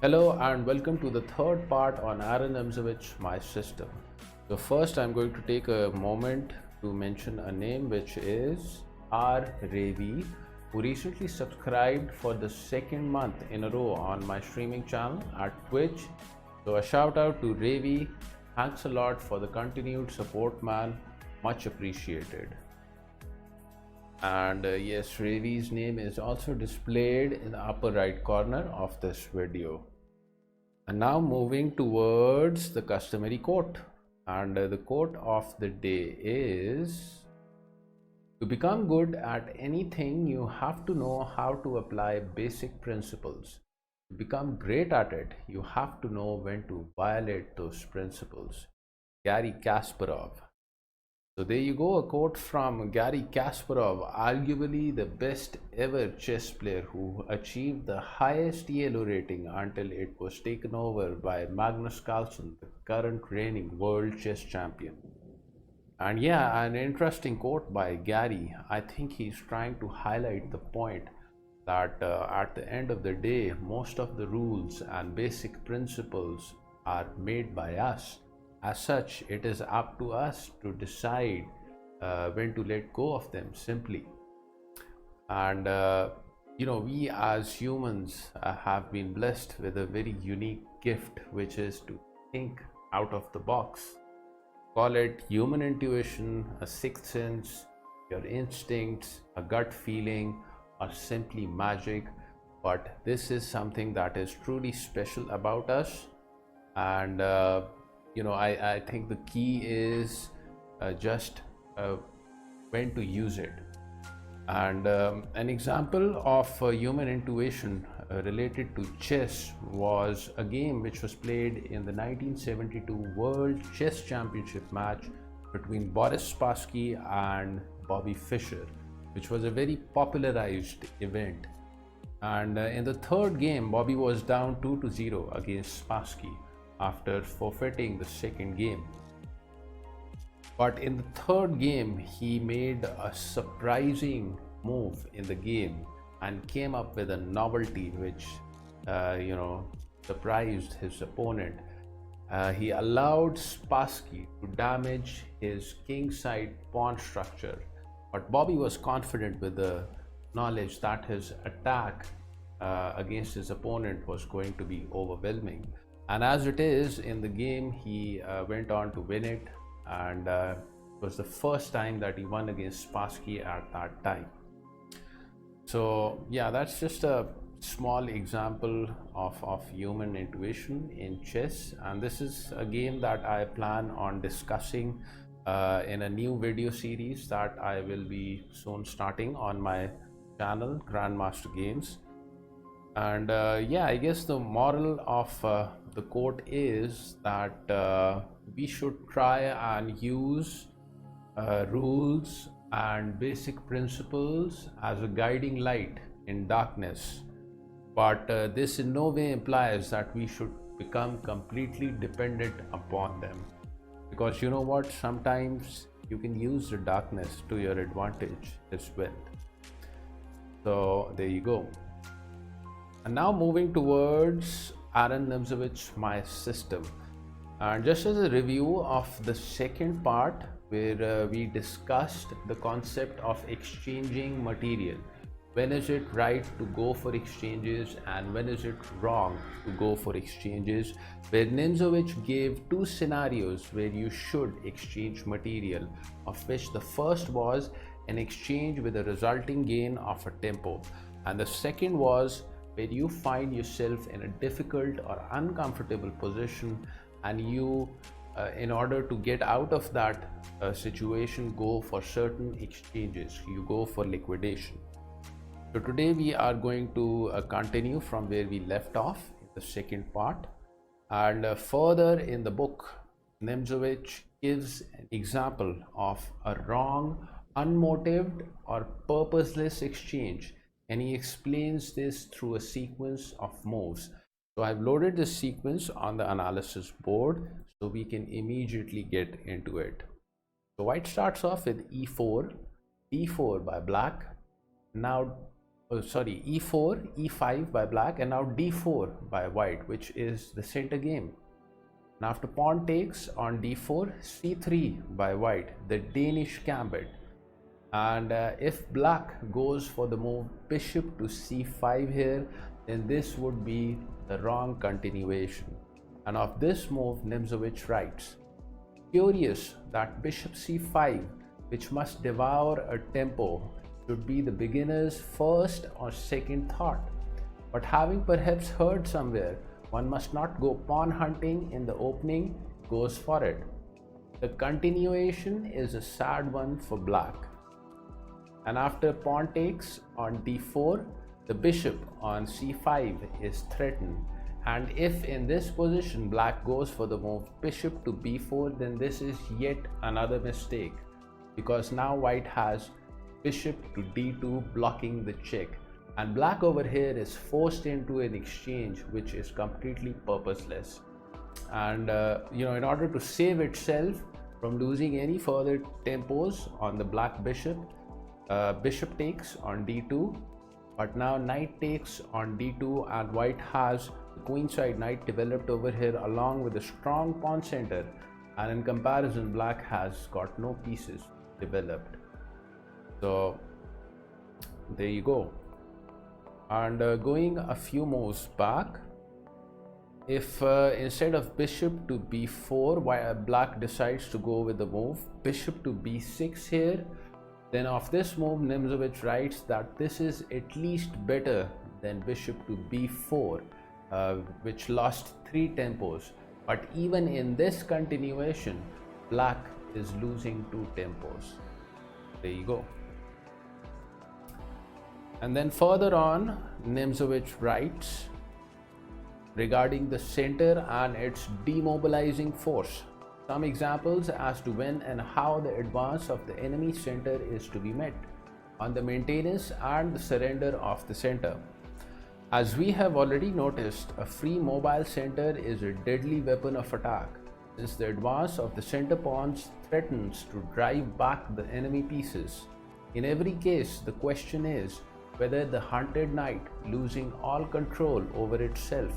Hello and welcome to the third part on Aron Nimzowitsch, my system. So first I'm going to take a moment to mention a name which is R. Ravi, who recently subscribed for the second month in a row on my streaming channel at Twitch. So a shout out to Ravi. Thanks a lot for the continued support, man. Much appreciated. And yes, Ravi's name is also displayed in the upper right corner of this video. And now moving towards the customary quote, and the quote of the day is: to become good at anything you have to know how to apply basic principles. To become great at it you have to know when to violate those principles. Garry Kasparov. So there you go, a quote from Garry Kasparov, arguably the best ever chess player who achieved the highest ELO rating until it was taken over by Magnus Carlsen, the current reigning world chess champion. And yeah, an interesting quote by Garry. I think he's trying to highlight the point that at the end of the day, most of the rules and basic principles are made by us. As such, it is up to us to decide when to let go of them simply. And we as humans have been blessed with a very unique gift, which is to think out of the box. Call it human intuition, a sixth sense, your instincts, a gut feeling, or simply magic. But this is something that is truly special about us. And I think the key is just when to use it. And an example of human intuition related to chess was a game which was played in the 1972 World Chess Championship match between Boris Spassky and Bobby Fischer, which was a very popularized event. And in the third game, Bobby was down 2-0 against Spassky after forfeiting the second game. But in the third game, he made a surprising move in the game and came up with a novelty which surprised his opponent. He allowed Spassky to damage his kingside pawn structure, but Bobby was confident with the knowledge that his attack against his opponent was going to be overwhelming. And as it is, in the game, he went on to win it, and it was the first time that he won against Spassky at that time. So yeah, that's just a small example of human intuition in chess, and this is a game that I plan on discussing in a new video series that I will be soon starting on my channel, Grandmaster Games. And yeah, I guess the moral of the quote is that we should try and use rules and basic principles as a guiding light in darkness, but this in no way implies that we should become completely dependent upon them, because you know what, sometimes you can use the darkness to your advantage as well. So there you go. And now moving towards Aron Nimzowitsch, my system. And just as a review of the second part, where we discussed the concept of exchanging material. When is it right to go for exchanges and when is it wrong to go for exchanges? Where Nimzowitsch gave two scenarios where you should exchange material, of which the first was an exchange with a resulting gain of a tempo, and the second was where you find yourself in a difficult or uncomfortable position and you in order to get out of that situation, go for certain exchanges, you go for liquidation. So today we are going to continue from where we left off in the second part, and further in the book, Nimzowitsch gives an example of a wrong, unmotivated or purposeless exchange, and he explains this through a sequence of moves. So I've loaded this sequence on the analysis board so we can immediately get into it. So white starts off with e4, d4 by black. Now e4, e5 by black, and now d4 by white, which is the center game. And after pawn takes on d4, c3 by white, the Danish gambit. And if black goes for the move bishop to c5 here, then this would be the wrong continuation. And of this move, Nimzowitsch writes, curious that bishop c5, which must devour a tempo, should be the beginner's first or second thought. But having perhaps heard somewhere, one must not go pawn hunting in the opening, goes for it. The continuation is a sad one for black. And after pawn takes on d4, the bishop on c5 is threatened. And if in this position black goes for the move bishop to b4, then this is yet another mistake, because now white has bishop to d2 blocking the check, and black over here is forced into an exchange which is completely purposeless. And in order to save itself from losing any further tempos on the black bishop, bishop takes on d2, but now knight takes on d2, and white has the queenside knight developed over here along with a strong pawn center, and in comparison black has got no pieces developed. So there you go. And going a few moves back, if instead of bishop to b4, while black decides to go with the move bishop to b6 here, then of this move Nimzowitsch writes that this is at least better than bishop to b4, which lost 3 tempos. But even in this continuation, black is losing 2 tempos. There you go. And then further on, Nimzowitsch writes regarding the center and its demobilizing force. Some examples as to when and how the advance of the enemy center is to be met, on the maintenance and the surrender of the center. As we have already noticed, a free mobile center is a deadly weapon of attack, since the advance of the center pawns threatens to drive back the enemy pieces. In every case, the question is whether the hunted knight, losing all control over itself,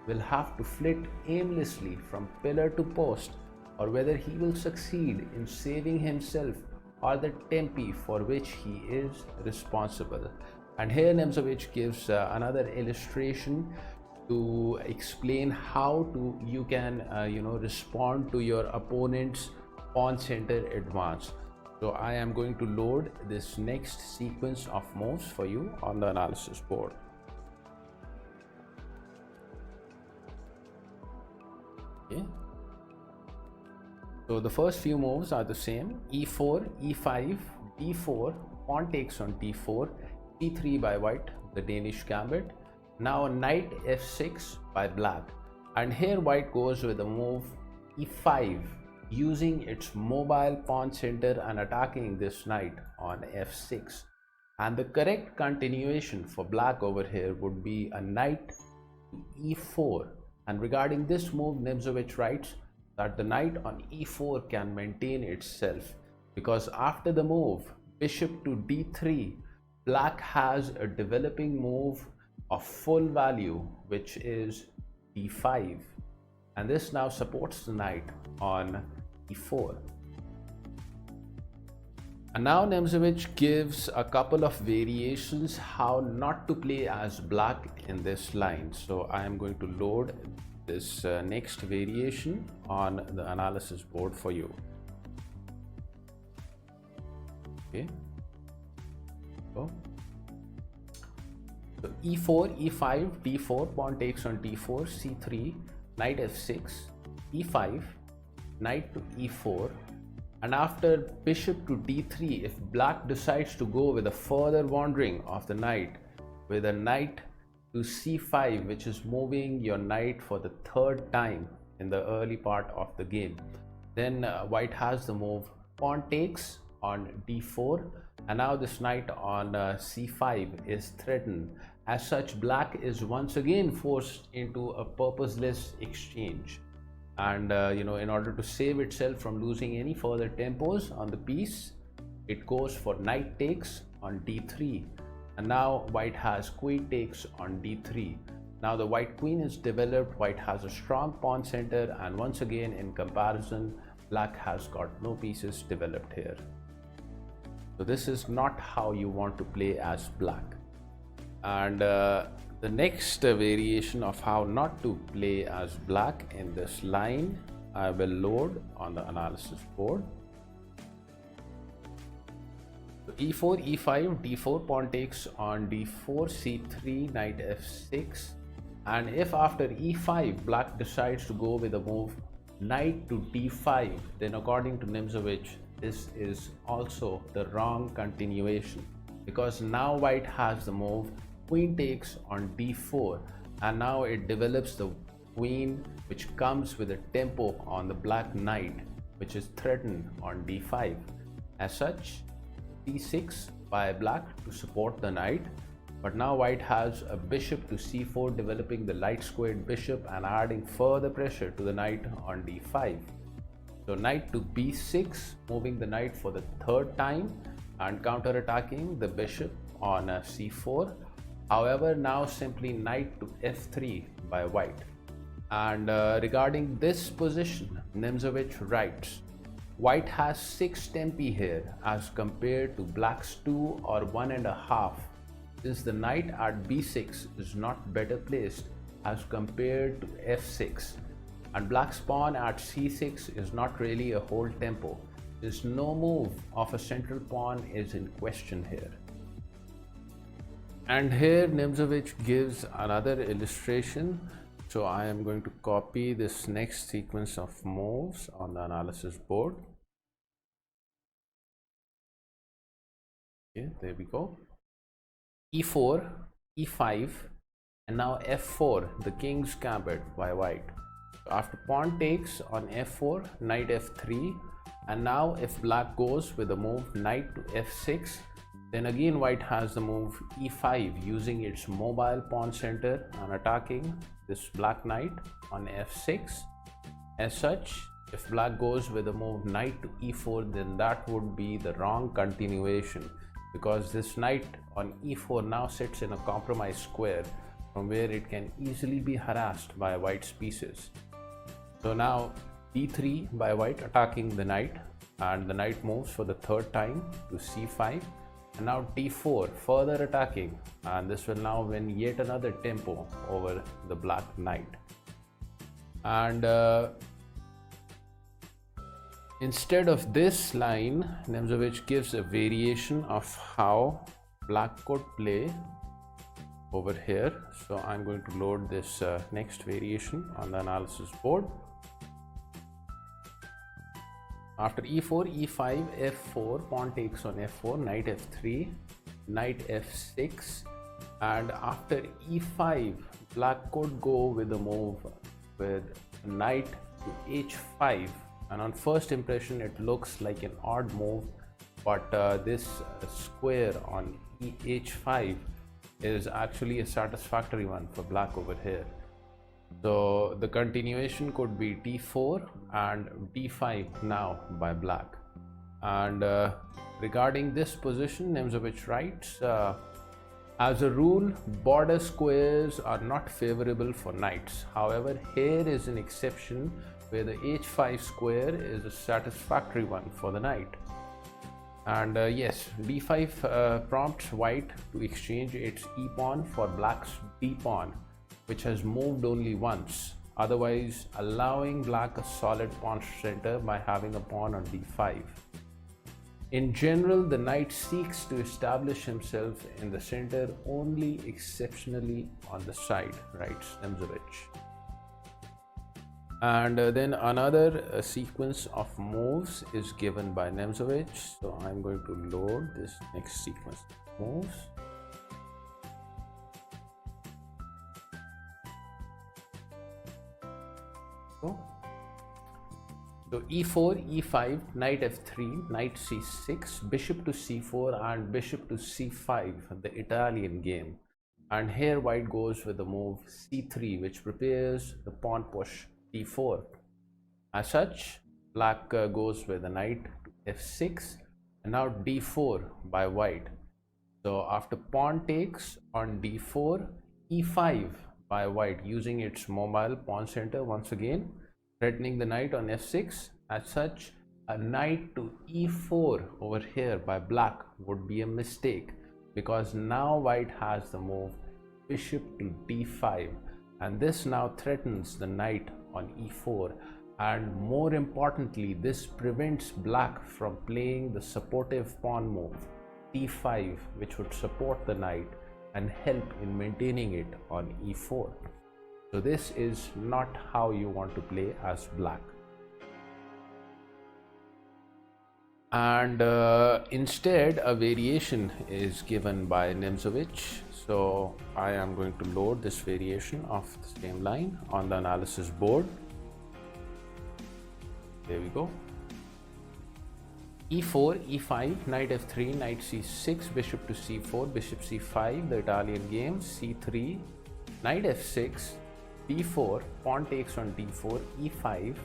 will have to flit aimlessly from pillar to post, or whether he will succeed in saving himself or the tempi for which he is responsible. And here Nimzowitsch gives another illustration to explain how you can respond to your opponent's pawn center advance. So I am going to load this next sequence of moves for you on the analysis board. Okay. So the first few moves are the same: e4, e5, d4, pawn takes on d4, c3 by white, the Danish gambit. Now knight f6 by black, and here white goes with the move e5, using its mobile pawn center and attacking this knight on f6. And the correct continuation for black over here would be a knight to e4. And regarding this move, Nimzowitsch writes that the knight on e4 can maintain itself, because after the move bishop to d3, black has a developing move of full value, which is d5, and this now supports the knight on e4. And now Nimzowitsch gives a couple of variations how not to play as black in this line. So I am going to load this next variation on the analysis board for you. Okay. So e4, e5, d4, pawn takes on d4, c3, knight f6, e5, knight to e4, and after bishop to d3, if black decides to go with a further wandering of the knight with a knight to c5, which is moving your knight for the 3rd time in the early part of the game, then white has the move pawn takes on d4, and now this knight on c5 is threatened. As such, black is once again forced into a purposeless exchange, and in order to save itself from losing any further tempos on the piece, it goes for knight takes on d3. and now white has queen takes on d3. Now the white queen is developed, white has a strong pawn center, and once again in comparison black has got no pieces developed here. So this is not how you want to play as black. And the next variation of how not to play as black in this line I will load on the analysis board. So e4, e5, d4 pawn takes on d4, c3, knight f6, and if after e5 black decides to go with a move knight to d5, then according to Nimzowitsch this is also the wrong continuation, because now white has the move queen takes on d4, and now it develops the queen which comes with a tempo on the black knight which is threatened on d5. As such, d6 by black to support the knight, but now white has a bishop to c4 developing the light squared bishop and adding further pressure to the knight on d5. So knight to b6, moving the knight for the third time and counter-attacking the bishop on c4. However, now simply knight to f3 by white. And regarding this position, Nimzowitsch writes, white has 6 tempi here as compared to black's 2 or 1.5, since the knight at b6 is not better placed as compared to f6, and black's pawn at c6 is not really a whole tempo, since no move of a central pawn is in question here. And here Nimzowitsch gives another illustration. So I am going to copy this next sequence of moves on the analysis board. Okay, there we go. e4, e5, and now f4, the king's gambit by white. So after pawn takes on f4, knight f3, and now if black goes with the move knight to f6, then again white has the move e5 using its mobile pawn center and attacking this black knight on f6. As such, if black goes with the move knight to e4, then that would be the wrong continuation, because this knight on e4 now sits in a compromised square from where it can easily be harassed by white's pieces. So now d3 by white attacking the knight, and the knight moves for the third time to c5, and now d4 further attacking, and this will now win yet another tempo over the black knight. And instead of this line, Nimzowitsch gives a variation of how black could play over here. So I'm going to load this next variation on the analysis board. After e4, e5, f4, pawn takes on f4, knight f3, knight f6, and after e5, black could go with a move with knight to h5, and on first impression it looks like an odd move, but this square on h5 is actually a satisfactory one for black over here. So the continuation could be d4 and d5 now by black. And regarding this position, Nimzowitsch writes, as a rule, border squares are not favorable for knights. However, here is an exception where the h5 square is a satisfactory one for the knight. And yes, d5 prompts white to exchange its e pawn for black's d pawn, which has moved only once, otherwise allowing black a solid pawn center by having a pawn on d5. In general, the knight seeks to establish himself in the center only exceptionally on the side, writes Nimzowitsch. And then another sequence of moves is given by Nimzowitsch. So I'm going to load this next sequence of moves. So e4, e5, knight f3, knight c6, bishop to c4 and bishop to c5, the Italian game. And here white goes with the move c3, which prepares the pawn push d4. As such, black goes with the knight to f6, and now d4 by white. So after pawn takes on d4, e5 by white, using its mobile pawn center once again, threatening the knight on f6. As such, a knight to e4 over here by black would be a mistake, because now white has the move bishop to d5, and this now threatens the knight on e4, and more importantly, this prevents black from playing the supportive pawn move d5, which would support the knight and help in maintaining it on e4. So this is not how you want to play as black. And instead, a variation is given by Nimzowitsch. So I am going to load this variation of the same line on the analysis board. There we go. e4, e5, knight f3, knight c6, bishop to c4, bishop c5, the Italian game, c3, knight f6, d4, pawn takes on d4, e5,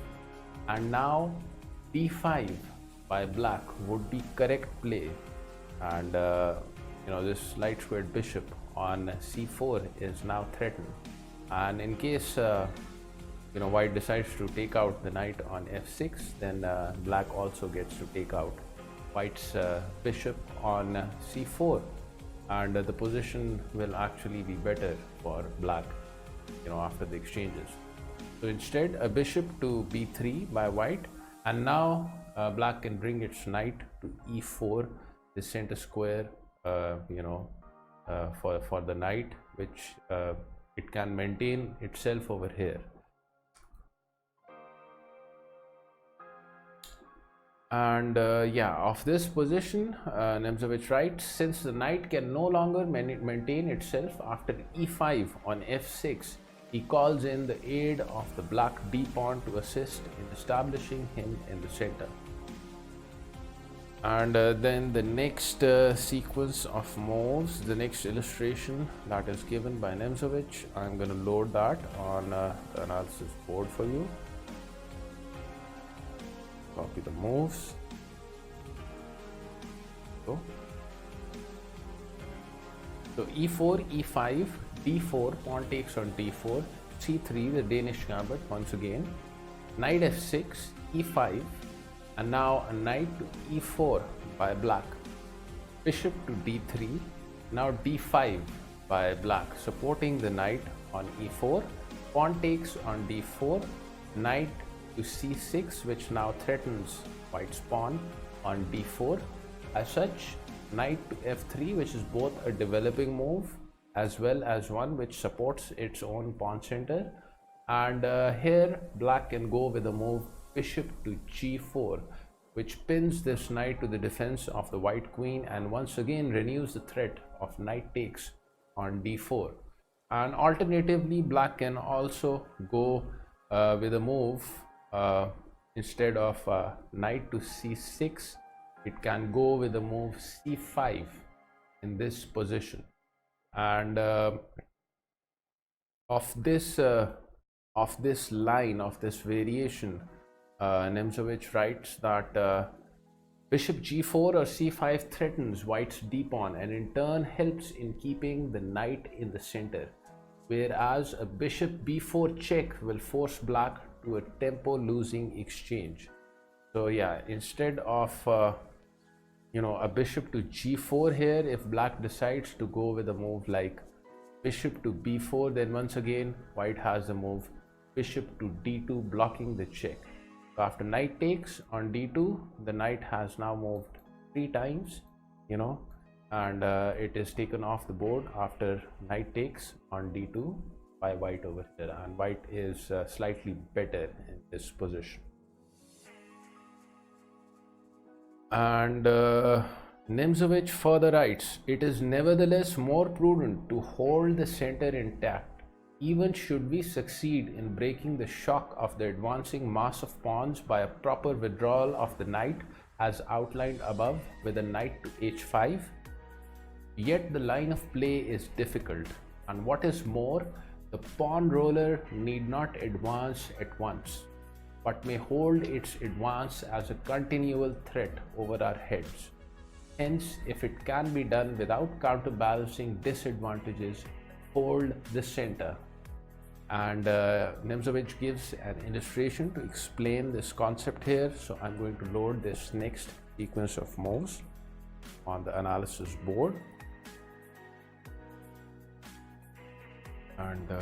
and now d5 by black would be correct play. And this light squared bishop on c4 is now threatened, and in case white decides to take out the knight on f6, then black also gets to take out white's bishop on c4, and the position will actually be better for black after the exchanges. So instead, a bishop to b3 by white, and now black can bring its knight to e4, the center square for the knight, which it can maintain itself over here. And of this position, Nimzowitsch writes, since the knight can no longer maintain itself after e5 on f6, he calls in the aid of the black d pawn to assist in establishing him in the center. And then the next sequence of moves, the next illustration that is given by Nimzowitsch, I'm going to load that on the analysis board for you. Copy the moves. So e4, e5, d4, pawn takes on d4, c3, the Danish gambit once again, knight f6, e5, and now a knight to e4 by black, bishop to d3, now d5 by black, supporting the knight on e4, pawn takes on d4, knight to c6, which now threatens white's pawn on d4. As such, knight to f3, which is both a developing move as well as one which supports its own pawn center. And here black can go with the move bishop to g4, which pins this knight to the defense of the white queen and once again renews the threat of knight takes on d4. And alternatively, black can also go with a move instead of knight to c6, it can go with the move c5 in this position. And of this line, of this variation, Nimzowitsch writes that bishop g4 or c5 threatens white's d pawn and in turn helps in keeping the knight in the center, whereas a bishop b4 check will force black to a tempo losing exchange. So yeah, instead of a bishop to g4 here, if black decides to go with a move like bishop to b4, then once again white has the move bishop to d2, blocking the check. So after knight takes on d2, the knight has now moved 3 times, and it is taken off the board after knight takes on d2 by white over here, and white is slightly better in this position. And Nimzowitsch further writes, it is nevertheless more prudent to hold the center intact, even should we succeed in breaking the shock of the advancing mass of pawns by a proper withdrawal of the knight as outlined above with a knight to h5. Yet the line of play is difficult, and what is more, the pawn roller need not advance at once, but may hold its advance as a continual threat over our heads. Hence, if it can be done without counterbalancing disadvantages, hold the center. And Nimzowitsch gives an illustration to explain this concept here. So I'm going to load this next sequence of moves on the analysis board. And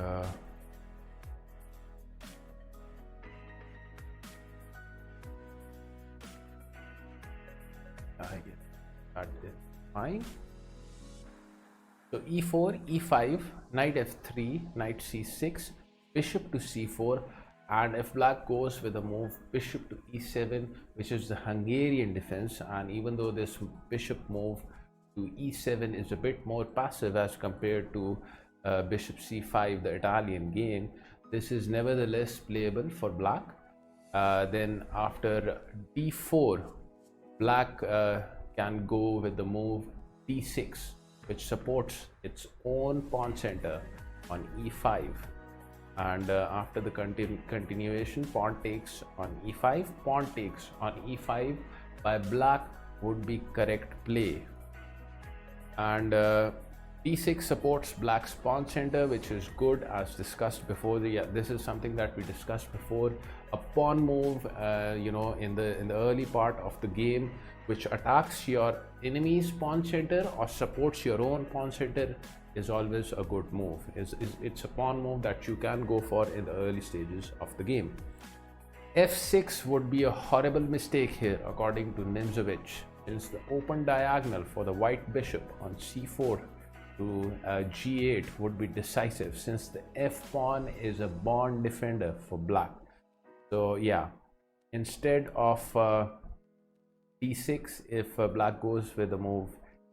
I guess that is fine. So e4, e5, knight f3, knight c6, bishop to c4, and if black goes with a move bishop to e7, which is the Hungarian defense, and even though this bishop move to e7 is a bit more passive as compared to bishop c5, the Italian game, this is nevertheless playable for black. Then after d4, black can go with the move d6, which supports its own pawn center on e5. And after the continuation, pawn takes on e5, pawn takes on e5 by black would be correct play. And d6 supports black's pawn center, which is good as discussed before. This is something that we discussed before. A pawn move, in the early part of the game, which attacks your enemy's pawn center or supports your own pawn center, is always a good move. It's a pawn move that you can go for in the early stages of the game. f6 would be a horrible mistake here according to Nimzowitsch, since the open diagonal for the white bishop on c4 to g8 would be decisive, since the f pawn is a bond defender for black. So yeah, instead of d6, if black goes with the move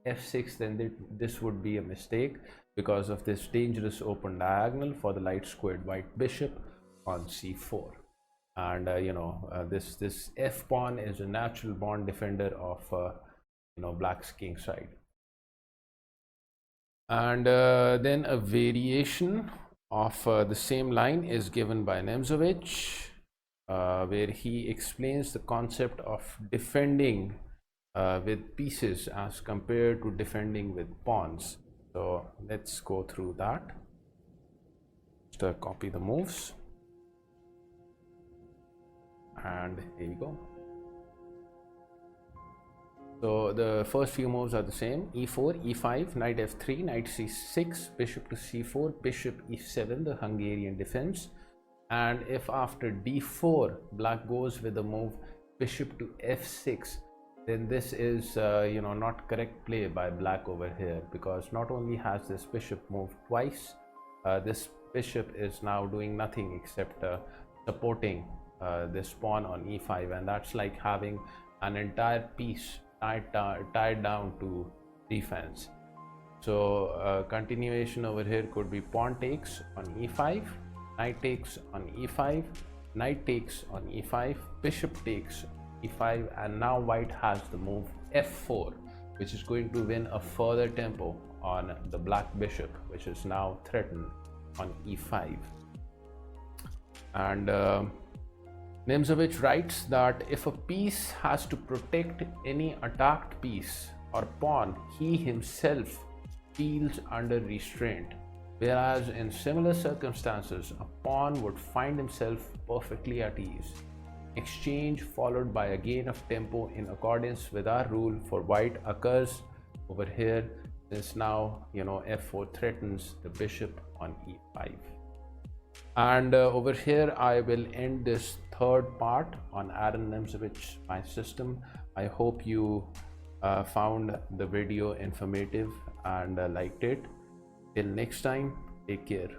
f6, then this would be a mistake because of this dangerous open diagonal for the light squared white bishop on c4. And this f pawn is a natural bond defender of black's king side. And then a variation of the same line is given by Nimzowitsch, where he explains the concept of defending with pieces as compared to defending with pawns. So let's go through that. Just copy the moves, and here you go. So the first few moves are the same: e4, e5, knight f3, knight c6, bishop to c4, bishop e7, the Hungarian defense. And if after d4 black goes with the move bishop to f6, then this is not correct play by black over here, because not only has this bishop moved twice, this bishop is now doing nothing except supporting this pawn on e5, and that's like having an entire piece tied down to defense. So continuation over here could be pawn takes on e5, knight takes on e5, knight takes on e5, bishop takes e5, and now white has the move f4, which is going to win a further tempo on the black bishop, which is now threatened on e5. And Nimzowitsch writes that if a piece has to protect any attacked piece or pawn, he himself feels under restraint, whereas in similar circumstances a pawn would find himself perfectly at ease. Exchange followed by a gain of tempo in accordance with our rule for white occurs over here, since now f4 threatens the bishop on e5. And over here I will end this third part on Aron Nimzowitsch my system. I hope you found the video informative and liked it. Till next time, take care.